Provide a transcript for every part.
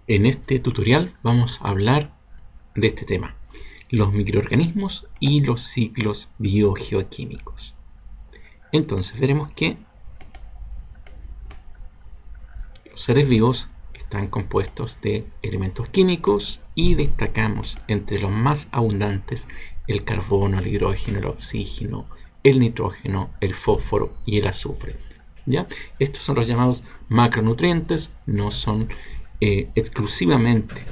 En este tutorial vamos a hablar de este tema, los microorganismos y los ciclos biogeoquímicos. Entonces veremos que los seres vivos están compuestos de elementos químicos y destacamos entre los más abundantes el carbono, el hidrógeno, el oxígeno, el nitrógeno, el fósforo y el azufre. ¿Ya? Estos son los llamados macronutrientes, no son exclusivamente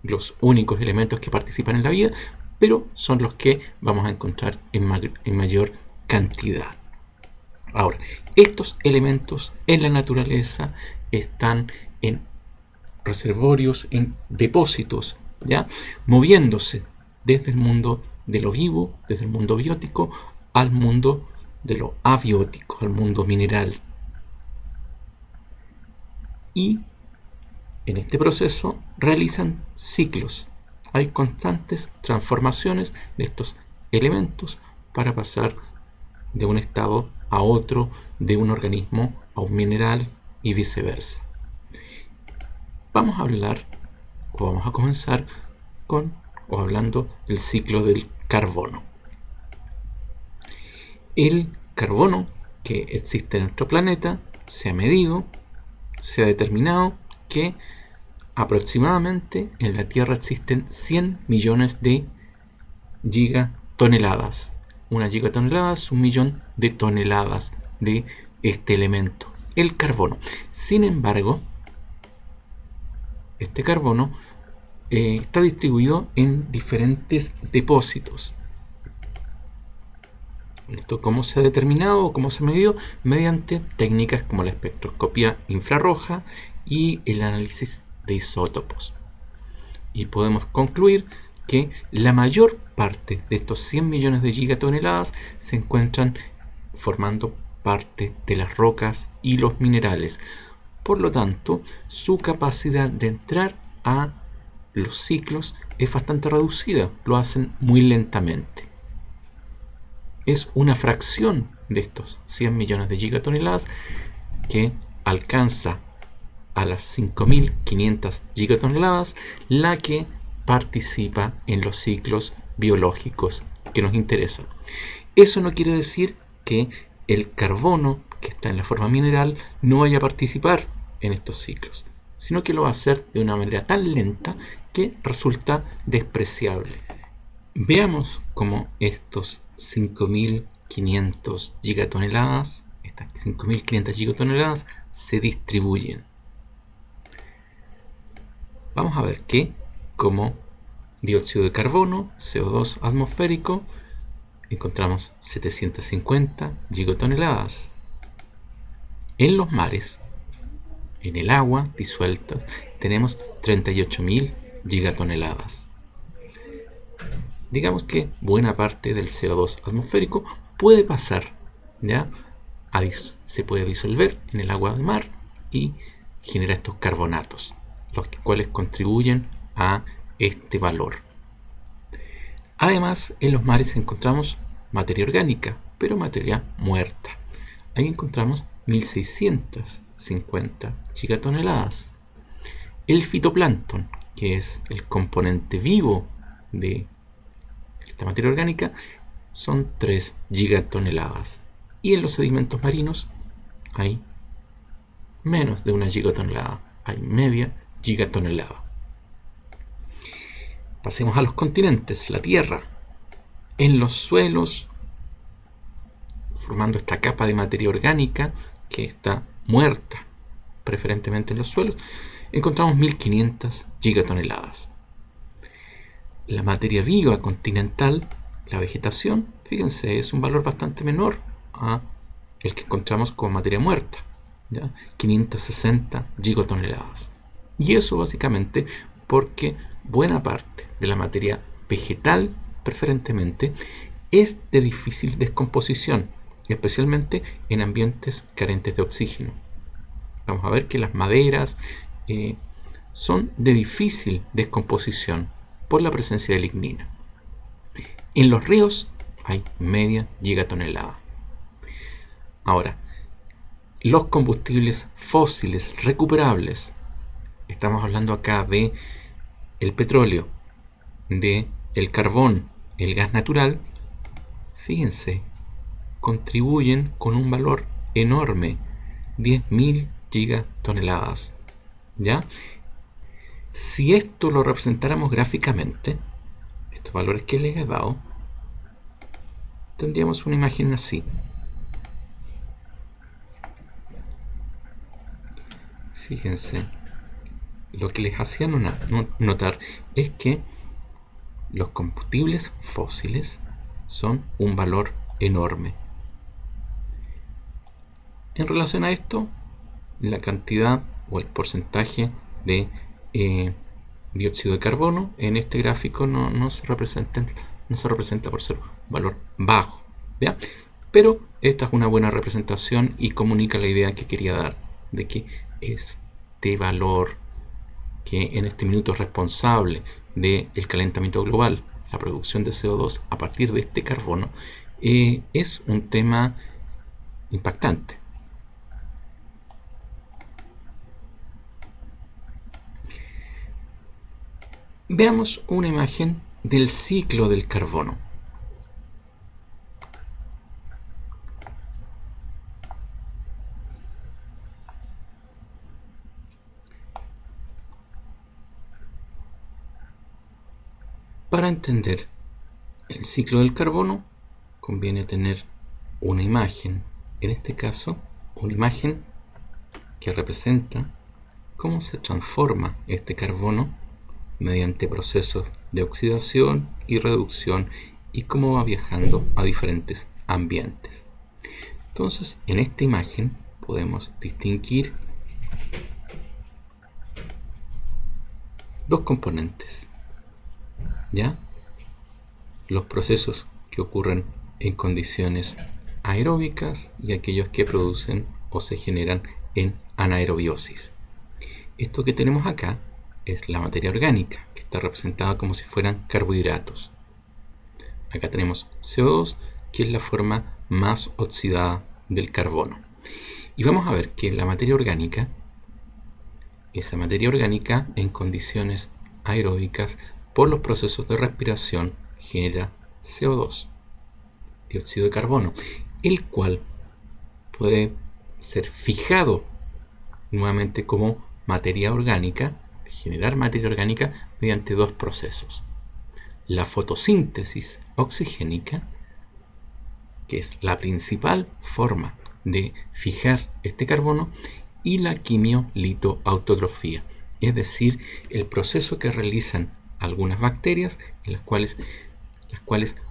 los únicos elementos que participan en la vida, pero son los que vamos a encontrar en mayor cantidad. Ahora, estos elementos en la naturaleza están en reservorios, en depósitos, ¿ya? Moviéndose desde el mundo de lo vivo, desde el mundo biótico, al mundo de lo abiótico, al mundo mineral. Y en este proceso realizan ciclos. Hay constantes transformaciones de estos elementos para pasar de un estado a otro, de un organismo a un mineral y viceversa. Vamos a comenzar hablando del ciclo del carbono. El carbono que existe en nuestro planeta se ha medido, se ha determinado que aproximadamente en la Tierra existen 100 millones de gigatoneladas. Una gigatonelada es 1 millón de toneladas de este elemento, el carbono. Sin embargo, este carbono está distribuido en diferentes depósitos. ¿Esto cómo se ha determinado o cómo se ha medido? Mediante técnicas como la espectroscopía infrarroja y el análisis de isótopos. Y podemos concluir que la mayor parte de estos 100 millones de gigatoneladas se encuentran formando parte de las rocas y los minerales. Por lo tanto, su capacidad de entrar a los ciclos es bastante reducida, lo hacen muy lentamente. Es una fracción de estos 100 millones de gigatoneladas que alcanza a las 5.500 gigatoneladas la que participa en los ciclos biológicos que nos interesan. Eso no quiere decir que el carbono que está en la forma mineral no vaya a participar en estos ciclos, sino que lo va a hacer de una manera tan lenta que resulta despreciable. Veamos cómo estos 5.500 gigatoneladas, estas 5.500 gigatoneladas se distribuyen. Vamos a ver que como dióxido de carbono, CO2 atmosférico, encontramos 750 gigatoneladas. En los mares, en el agua disueltas, tenemos 38.000 gigatoneladas. Digamos que buena parte del CO2 atmosférico puede pasar, ¿ya? Se puede disolver en el agua del mar y genera estos carbonatos, los cuales contribuyen a este valor. Además, en los mares encontramos materia orgánica, pero materia muerta. Ahí encontramos 1.650 gigatoneladas. El fitoplancton, que es el componente vivo de esta materia orgánica, son 3 gigatoneladas. Y en los sedimentos marinos hay menos de 1 gigatonelada, hay media gigatonelada. Pasemos a los continentes, la Tierra. En los suelos, formando esta capa de materia orgánica que está muerta, preferentemente en los suelos, encontramos 1.500 gigatoneladas. La materia viva continental, la vegetación, fíjense, es un valor bastante menor a el que encontramos con materia muerta, ¿ya? 560 gigatoneladas. Y eso básicamente porque buena parte de la materia vegetal, preferentemente, es de difícil descomposición, especialmente en ambientes carentes de oxígeno. Vamos a ver que las maderas son de difícil descomposición por la presencia de lignina. En los ríos hay media gigatonelada. Ahora, los combustibles fósiles recuperables estamos hablando acá de el petróleo, de el carbón, el gas natural, fíjense, contribuyen con un valor enorme, 10.000 gigatoneladas, ¿ya? Si esto lo representáramos gráficamente, estos valores que les he dado, tendríamos una imagen así. Fíjense, lo que les hacía notar es que los combustibles fósiles son un valor enorme. En relación a esto, la cantidad o el porcentaje de dióxido de carbono en este gráfico no se representa por ser un valor bajo, ¿ya? Pero esta es una buena representación y comunica la idea que quería dar de que este valor, que en este minuto es responsable del calentamiento global, la producción de CO2 a partir de este carbono, es un tema impactante. Veamos una imagen del ciclo del carbono. Para entender el ciclo del carbono, conviene tener una imagen, en este caso, una imagen que representa cómo se transforma este carbono mediante procesos de oxidación y reducción y cómo va viajando a diferentes ambientes. Entonces, en esta imagen podemos distinguir dos componentes, ¿ya? Los procesos que ocurren en condiciones aeróbicas y aquellos que producen o se generan en anaerobiosis. Esto que tenemos acá es la materia orgánica, que está representada como si fueran carbohidratos. Acá tenemos CO2, que es la forma más oxidada del carbono. Y vamos a ver que la materia orgánica, esa materia orgánica en condiciones aeróbicas, por los procesos de respiración, genera CO2, dióxido de carbono, el cual puede ser fijado nuevamente como materia orgánica, generar materia orgánica mediante dos procesos: la fotosíntesis oxigénica, que es la principal forma de fijar este carbono, y la quimiolito-autotrofía, es decir, el proceso que realizan algunas bacterias en las cuales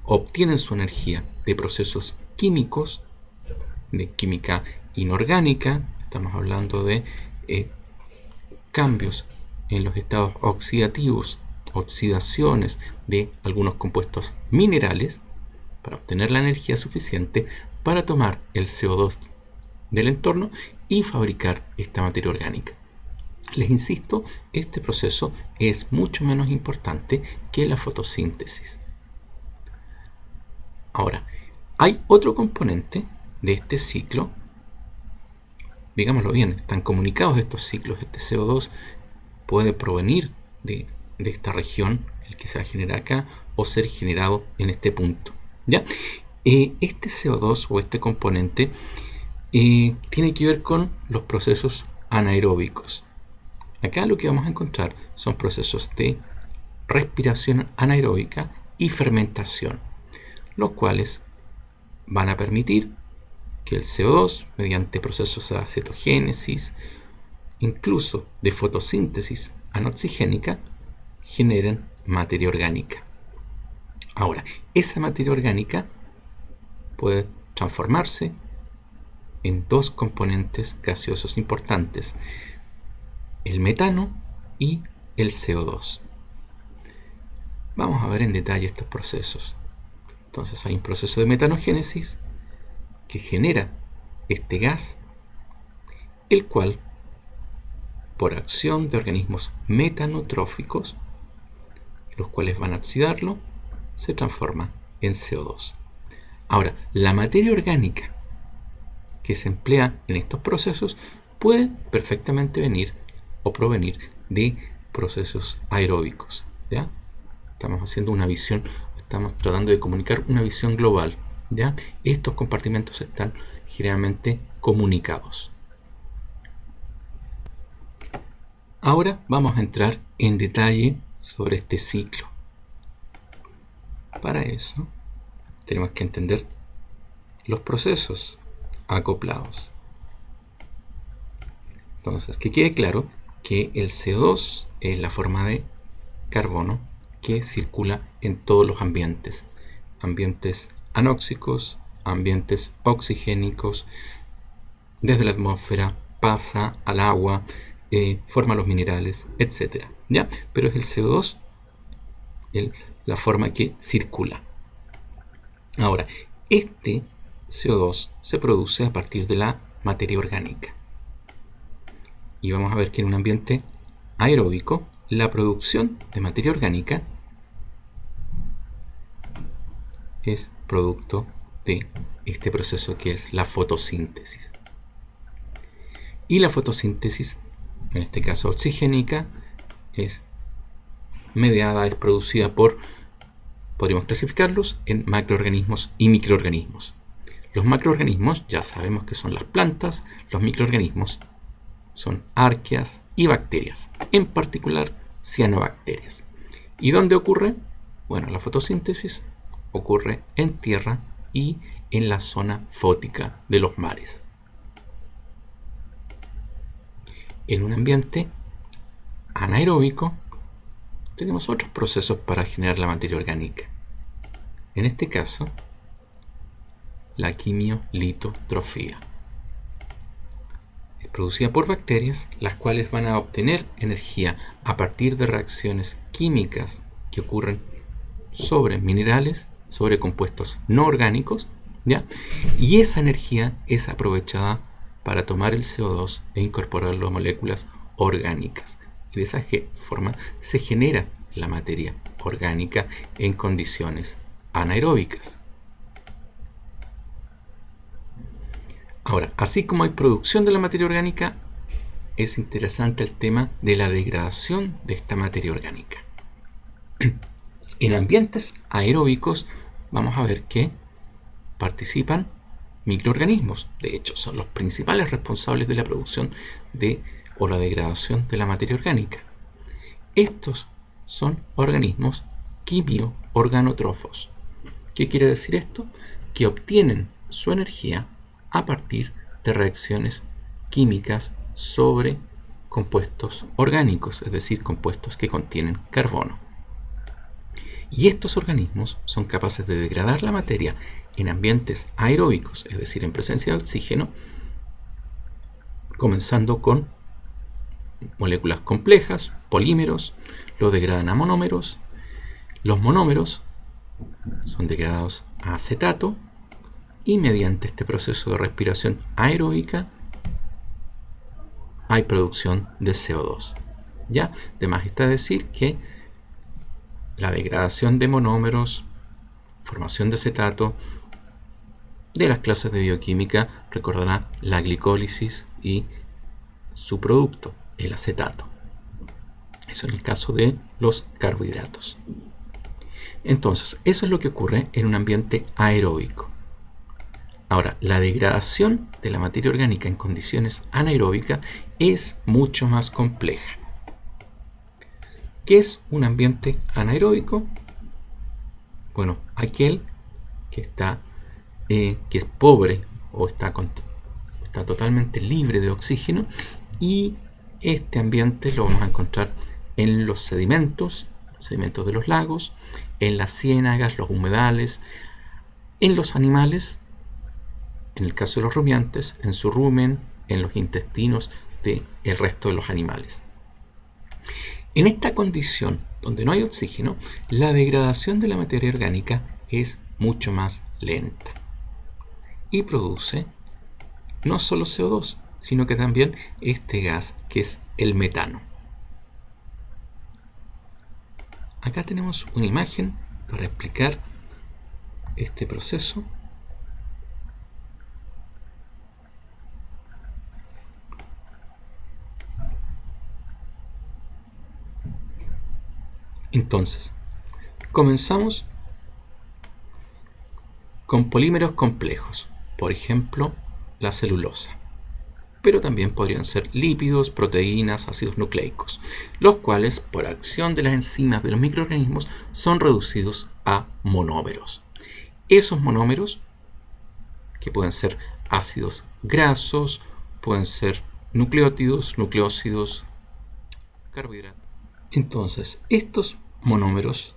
obtienen su energía de procesos químicos, de química inorgánica. Estamos hablando de cambios en los estados oxidativos, oxidaciones de algunos compuestos minerales, para obtener la energía suficiente para tomar el CO2 del entorno y fabricar esta materia orgánica. Les insisto, este proceso es mucho menos importante que la fotosíntesis. Ahora, hay otro componente de este ciclo, digámoslo bien, están comunicados estos ciclos. Este CO2 puede provenir de esta región, el que se va a generar acá, o ser generado en este punto, ¿ya? Este CO2 o este componente tiene que ver con los procesos anaeróbicos. Acá lo que vamos a encontrar son procesos de respiración anaeróbica y fermentación, los cuales van a permitir que el CO2, mediante procesos de acetogénesis, incluso de fotosíntesis anoxigénica, generen materia orgánica. Ahora, esa materia orgánica puede transformarse en dos componentes gaseosos importantes: el metano y el CO2. Vamos a ver en detalle estos procesos. Entonces hay un proceso de metanogénesis que genera este gas, el cual, por acción de organismos metanotróficos, los cuales van a oxidarlo, se transforma en CO2. Ahora, la materia orgánica que se emplea en estos procesos puede perfectamente venir o provenir de procesos aeróbicos, ¿ya? Estamos haciendo una visión, estamos tratando de comunicar una visión global, ¿ya? Estos compartimentos están generalmente comunicados. Ahora vamos a entrar en detalle sobre este ciclo. Para eso tenemos que entender los procesos acoplados. Entonces, que quede claro que el CO2 es la forma de carbono que circula en todos los ambientes. Ambientes anóxicos, ambientes oxigénicos, desde la atmósfera pasa al agua, forma los minerales, etc. ¿Ya? Pero es el CO2 la forma que circula. Ahora, este CO2 se produce a partir de la materia orgánica. Y vamos a ver que en un ambiente aeróbico, la producción de materia orgánica es producto de este proceso que es la fotosíntesis. Y la fotosíntesis, en este caso oxigénica, es mediada, es producida por, podríamos clasificarlos en macroorganismos y microorganismos. Los macroorganismos ya sabemos que son las plantas, los microorganismos son arqueas y bacterias, en particular cianobacterias. ¿Y dónde ocurre? Bueno, la fotosíntesis ocurre en tierra y en la zona fótica de los mares. En un ambiente anaeróbico tenemos otros procesos para generar la materia orgánica. En este caso, la quimiolitotrofía. Es producida por bacterias, las cuales van a obtener energía a partir de reacciones químicas que ocurren sobre minerales, sobre compuestos no orgánicos, ¿ya? Y esa energía es aprovechada para tomar el CO2 e incorporarlo a moléculas orgánicas. Y de esa forma se genera la materia orgánica en condiciones anaeróbicas. Ahora, así como hay producción de la materia orgánica, es interesante el tema de la degradación de esta materia orgánica. En ambientes aeróbicos vamos a ver que participan microorganismos. De hecho, son los principales responsables de la producción o la degradación de la materia orgánica. Estos son organismos quimio-organotrófos. ¿Qué quiere decir esto? Que obtienen su energía a partir de reacciones químicas sobre compuestos orgánicos, es decir, compuestos que contienen carbono. Y estos organismos son capaces de degradar la materia en ambientes aeróbicos, es decir, en presencia de oxígeno, comenzando con moléculas complejas, polímeros, lo degradan a monómeros. Los monómeros son degradados a acetato y mediante este proceso de respiración aeróbica hay producción de CO2. ¿Ya? Además está decir que la degradación de monómeros, formación de acetato, de las clases de bioquímica recordará la glicólisis y su producto, el acetato. Eso en el caso de los carbohidratos. Entonces, eso es lo que ocurre en un ambiente aeróbico. Ahora, la degradación de la materia orgánica en condiciones anaeróbicas es mucho más compleja. ¿Qué es un ambiente anaeróbico? Bueno, aquel que es pobre o está totalmente libre de oxígeno, y este ambiente lo vamos a encontrar en los sedimentos de los lagos, en las ciénagas, los humedales, en los animales, en el caso de los rumiantes, en su rumen, en los intestinos del resto de los animales. En esta condición, donde no hay oxígeno, la degradación de la materia orgánica es mucho más lenta y produce no solo CO2, sino que también este gas que es el metano. Acá tenemos una imagen para explicar este proceso. Entonces, comenzamos con polímeros complejos, por ejemplo, la celulosa. Pero también podrían ser lípidos, proteínas, ácidos nucleicos, los cuales, por acción de las enzimas de los microorganismos, son reducidos a monómeros. Esos monómeros, que pueden ser ácidos grasos, pueden ser nucleótidos, nucleósidos, carbohidratos. Entonces, estos monómeros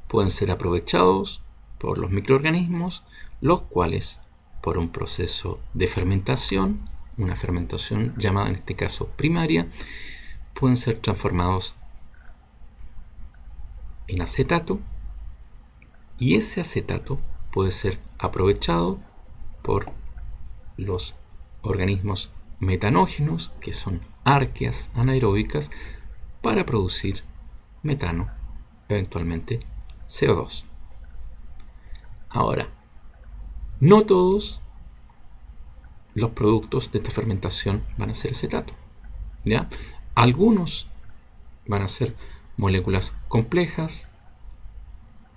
pueden ser aprovechados por los microorganismos, los cuales, por un proceso de fermentación, una fermentación llamada en este caso primaria, pueden ser transformados en acetato, y ese acetato puede ser aprovechado por los organismos metanógenos, que son arqueas anaeróbicas, para producir metano, eventualmente CO2. Ahora, no todos los productos de esta fermentación van a ser acetato, ¿ya? Algunos van a ser moléculas complejas,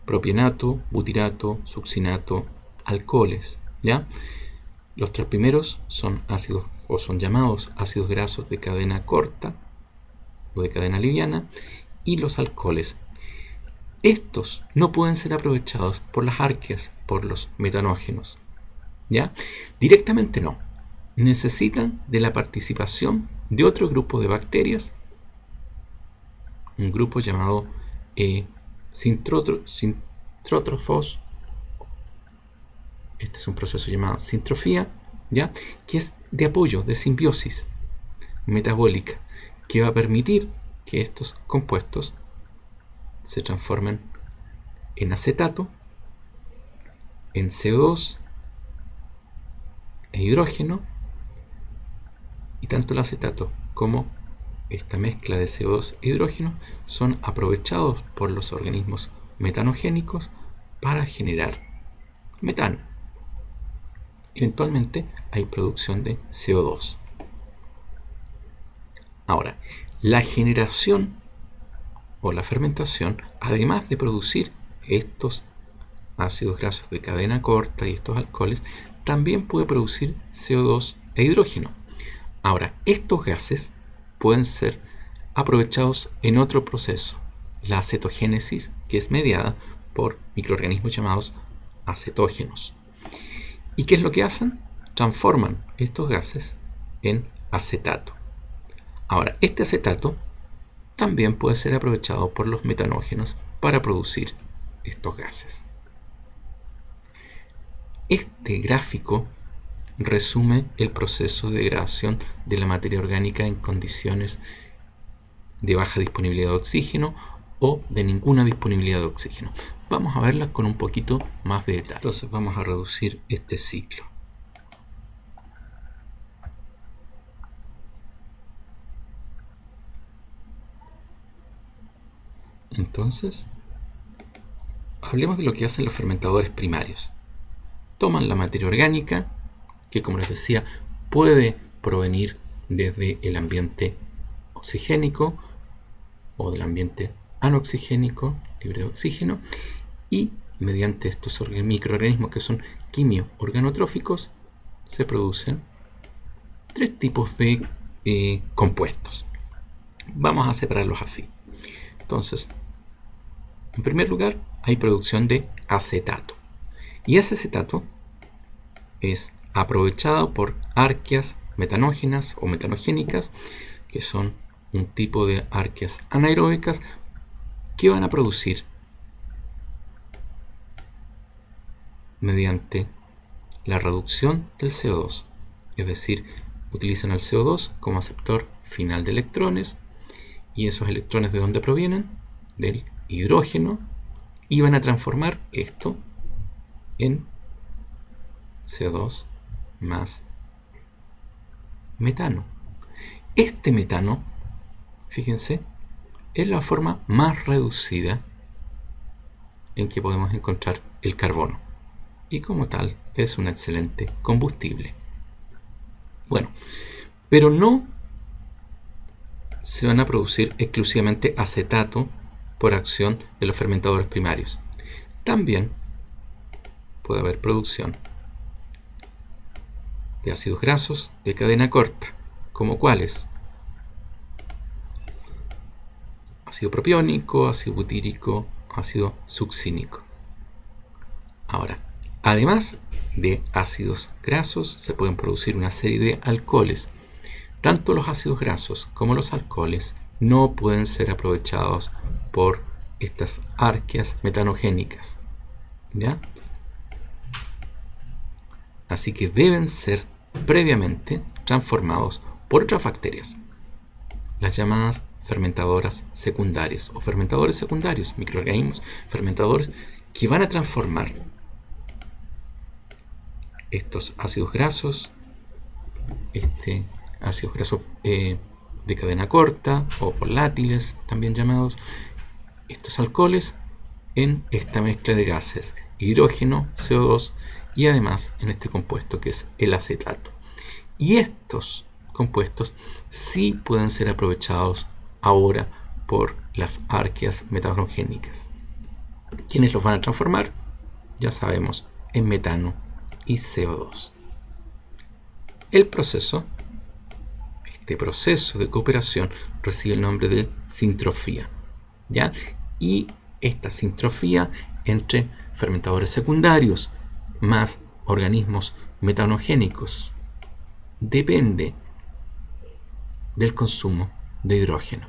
propionato, butirato, succinato, alcoholes, ¿ya? Los tres primeros son ácidos, o son llamados ácidos grasos de cadena corta o de cadena liviana, y los alcoholes. Estos no pueden ser aprovechados por las arqueas, por los metanógenos, ¿ya? Directamente no. Necesitan de la participación de otro grupo de bacterias, un grupo llamado sintrótrofos. Este es un proceso llamado sintrofía, ¿ya? Que es de apoyo, de simbiosis metabólica, que va a permitir que estos compuestos se transformen en acetato, en CO2 e hidrógeno, y tanto el acetato como esta mezcla de CO2 e hidrógeno son aprovechados por los organismos metanogénicos para generar metano. Eventualmente hay producción de CO2. Ahora, la generación o la fermentación, además de producir estos ácidos grasos de cadena corta y estos alcoholes, también puede producir CO2 e hidrógeno. Ahora, estos gases pueden ser aprovechados en otro proceso, la acetogénesis, que es mediada por microorganismos llamados acetógenos. ¿Y qué es lo que hacen? Transforman estos gases en acetato. Ahora, este acetato también puede ser aprovechado por los metanógenos para producir estos gases. Este gráfico resume el proceso de degradación de la materia orgánica en condiciones de baja disponibilidad de oxígeno o de ninguna disponibilidad de oxígeno. Vamos a verla con un poquito más de detalle. Entonces vamos a reducir este ciclo. Entonces, hablemos de lo que hacen los fermentadores primarios. Toman la materia orgánica, que como les decía, puede provenir desde el ambiente oxigénico o del ambiente anoxigénico, libre de oxígeno, y mediante estos microorganismos que son quimio-organotróficos se producen tres tipos de compuestos. Vamos a separarlos así. Entonces, en primer lugar, hay producción de acetato. Y ese acetato es aprovechado por arqueas metanógenas o metanogénicas, que son un tipo de arqueas anaeróbicas que van a producir mediante la reducción del CO2, es decir, utilizan el CO2 como aceptor final de electrones, y esos electrones ¿de dónde provienen? Del hidrógeno, y van a transformar esto en CO2 más metano. Este metano, fíjense, es la forma más reducida en que podemos encontrar el carbono, y como tal es un excelente combustible. Bueno, pero no se van a producir exclusivamente acetato por acción de los fermentadores primarios. También puede haber producción de ácidos grasos de cadena corta, como cuáles: ácido propiónico, ácido butírico, ácido succínico. Ahora, además de ácidos grasos, se pueden producir una serie de alcoholes. Tanto los ácidos grasos como los alcoholes no pueden ser aprovechados por estas arqueas metanogénicas, ¿ya? Así que deben ser previamente transformados por otras bacterias, las llamadas fermentadoras secundarias o fermentadores secundarios, microorganismos fermentadores que van a transformar estos ácidos grasos, ácidos grasos de cadena corta o volátiles también llamados, estos alcoholes, en esta mezcla de gases, hidrógeno, CO2 y además en este compuesto que es el acetato. Y estos compuestos sí pueden ser aprovechados ahora por las arqueas metanogénicas. ¿Quiénes los van a transformar? Ya sabemos, en metano y CO2. El proceso, este proceso de cooperación, recibe el nombre de sintrofía, ¿ya? Y esta sintrofía entre fermentadores secundarios más organismos metanogénicos depende del consumo de hidrógeno.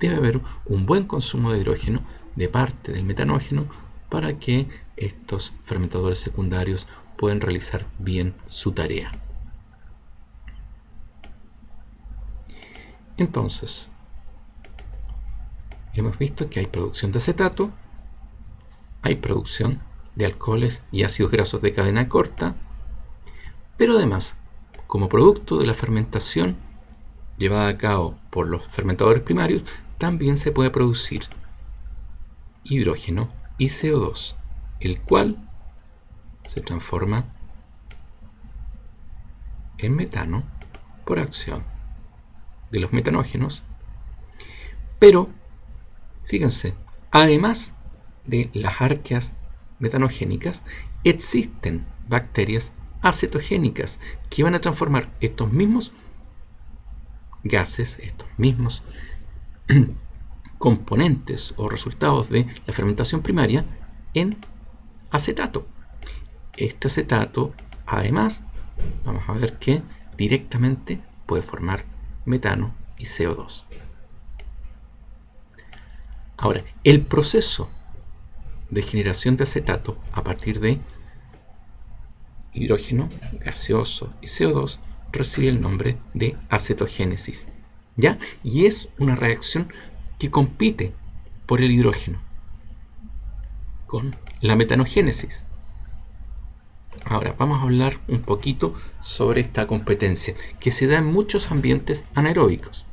Debe haber un buen consumo de hidrógeno de parte del metanógeno para que estos fermentadores secundarios puedan realizar bien su tarea. Entonces, hemos visto que hay producción de acetato, hay producción de alcoholes y ácidos grasos de cadena corta, pero además, como producto de la fermentación llevada a cabo por los fermentadores primarios, también se puede producir hidrógeno y CO2, el cual se transforma en metano por acción de los metanógenos. Pero, fíjense, además de las arqueas metanogénicas, existen bacterias acetogénicas que van a transformar estos mismos gases, estos mismos componentes o resultados de la fermentación primaria en acetato. Este acetato, además, vamos a ver que directamente puede formar metano y CO2. Ahora, el proceso de generación de acetato a partir de hidrógeno gaseoso y CO2 recibe el nombre de acetogénesis, ¿ya? Y es una reacción que compite por el hidrógeno con la metanogénesis. Ahora vamos a hablar un poquito sobre esta competencia que se da en muchos ambientes anaeróbicos.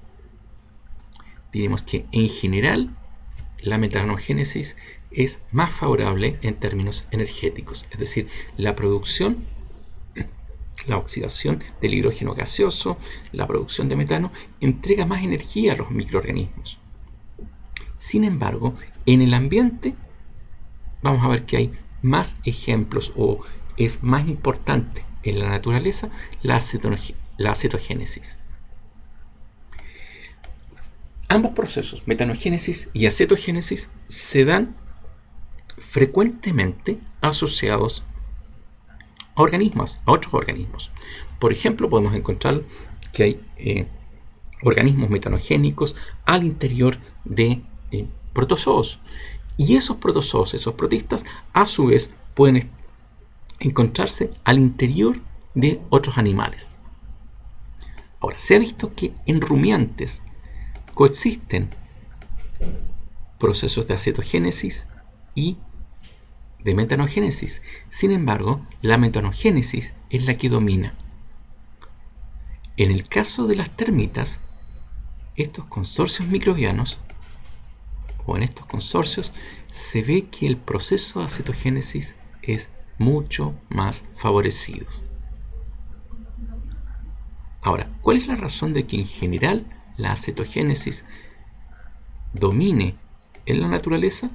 Diremos que en general la metanogénesis es más favorable en términos energéticos, es decir, la producción, la oxidación del hidrógeno gaseoso, la producción de metano, entrega más energía a los microorganismos. Sin embargo, en el ambiente vamos a ver que hay más ejemplos o es más importante en la naturaleza la acetogénesis. Ambos procesos, metanogénesis y acetogénesis, se dan frecuentemente asociados a organismos, a otros organismos. Por ejemplo, podemos encontrar que hay organismos metanogénicos al interior de protozoos. Y esos protozoos, esos protistas, a su vez pueden encontrarse al interior de otros animales. Ahora, se ha visto que en rumiantes coexisten procesos de acetogénesis y de metanogénesis. Sin embargo, la metanogénesis es la que domina. En el caso de las termitas, estos consorcios microbianos, o en estos consorcios, se ve que el proceso de acetogénesis es mucho más favorecido. Ahora, ¿cuál es la razón de que en general la acetogénesis domine en la naturaleza,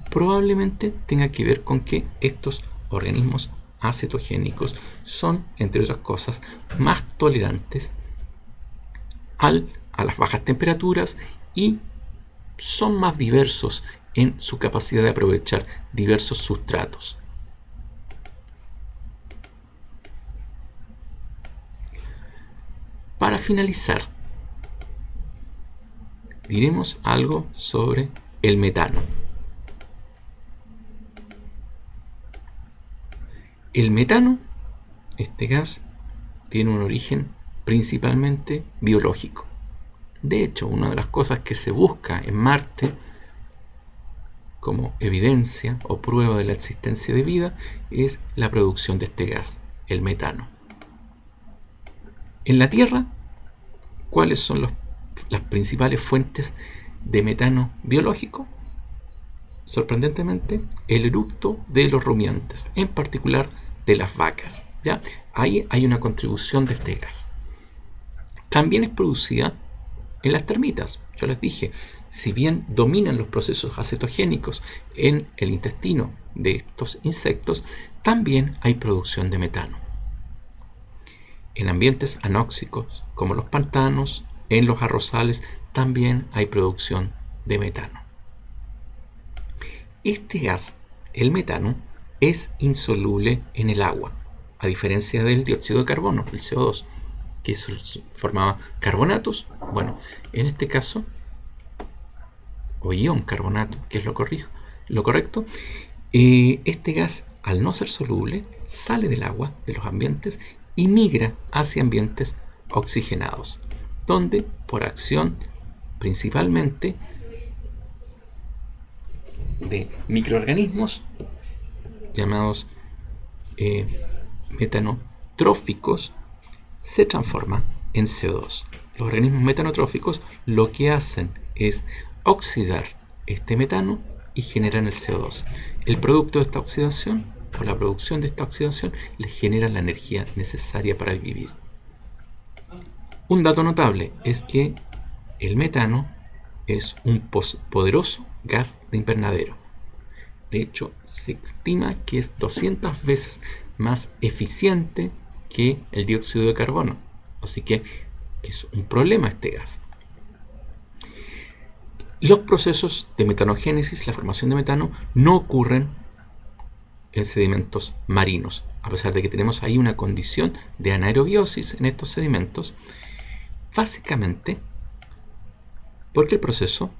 probablemente tenga que ver con que estos organismos acetogénicos son, entre otras cosas, más tolerantes a las bajas temperaturas y son más diversos en su capacidad de aprovechar diversos sustratos. Para finalizar, diremos algo sobre el metano. El metano, este gas, tiene un origen principalmente biológico. De hecho, una de las cosas que se busca en Marte como evidencia o prueba de la existencia de vida es la producción de este gas, el metano. En la Tierra, ¿cuáles son las principales fuentes de metano biológico? Sorprendentemente, el eructo de los rumiantes, en particular de las vacas, ¿ya? Ahí hay una contribución de este gas. También es producida en las termitas. Yo les dije, si bien dominan los procesos acetogénicos en el intestino de estos insectos, también hay producción de metano. En ambientes anóxicos, como los pantanos, en los arrozales, también hay producción de metano. Este gas, el metano, es insoluble en el agua, a diferencia del dióxido de carbono, el CO2, que formaba carbonatos. Bueno, en este caso, o ion carbonato, que es lo correcto, este gas, al no ser soluble, sale del agua, de los ambientes, y migra hacia ambientes oxigenados, donde por acción principalmente de microorganismos llamados metanotróficos, se transforma en CO2. Los organismos metanotróficos lo que hacen es oxidar este metano y generan el CO2. El producto de esta oxidación o la producción de esta oxidación les genera la energía necesaria para vivir. Un dato notable es que el metano es un poderoso gas de invernadero. De hecho, se estima que es 200 veces más eficiente que el dióxido de carbono. Así que es un problema este gas. Los procesos de metanogénesis, la formación de metano, no ocurren en sedimentos marinos, a pesar de que tenemos ahí una condición de anaerobiosis en estos sedimentos, básicamente porque el proceso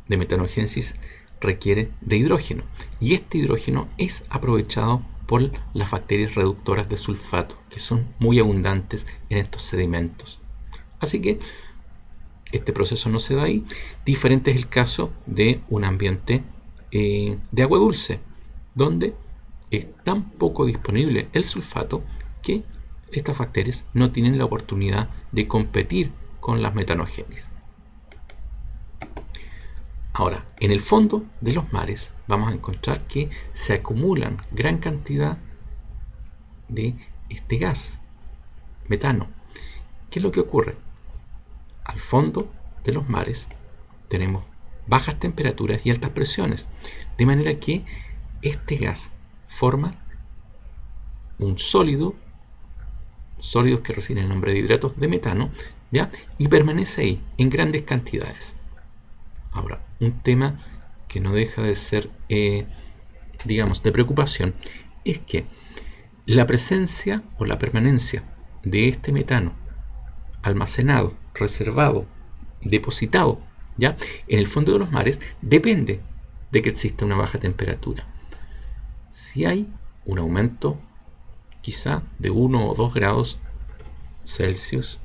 de metanogénesis requiere de hidrógeno, y este hidrógeno es aprovechado por las bacterias reductoras de sulfato, que son muy abundantes en estos sedimentos. Así que este proceso no se da ahí. Diferente es el caso de un ambiente de agua dulce, donde es tan poco disponible el sulfato que estas bacterias no tienen la oportunidad de competir con las metanogénesis. Ahora, en el fondo de los mares vamos a encontrar que se acumulan gran cantidad de este gas, metano. ¿Qué es lo que ocurre? Al fondo de los mares tenemos bajas temperaturas y altas presiones, de manera que este gas forma un sólidos que reciben el nombre de hidratos de metano, ¿ya? Y permanece ahí en grandes cantidades. Ahora, un tema que no deja de ser, digamos, de preocupación, es que la presencia o la permanencia de este metano almacenado, reservado, depositado, ¿ya?, en el fondo de los mares, depende de que exista una baja temperatura. Si hay un aumento quizá de 1 o 2 grados Celsius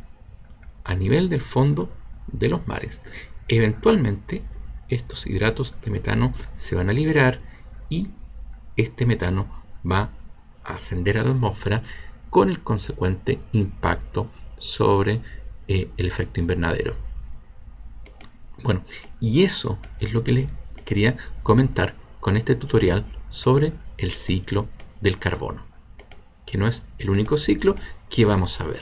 a nivel del fondo de los mares, eventualmente estos hidratos de metano se van a liberar y este metano va a ascender a la atmósfera con el consecuente impacto sobre el efecto invernadero. Bueno, y eso es lo que les quería comentar con este tutorial sobre el ciclo del carbono, que no es el único ciclo que vamos a ver.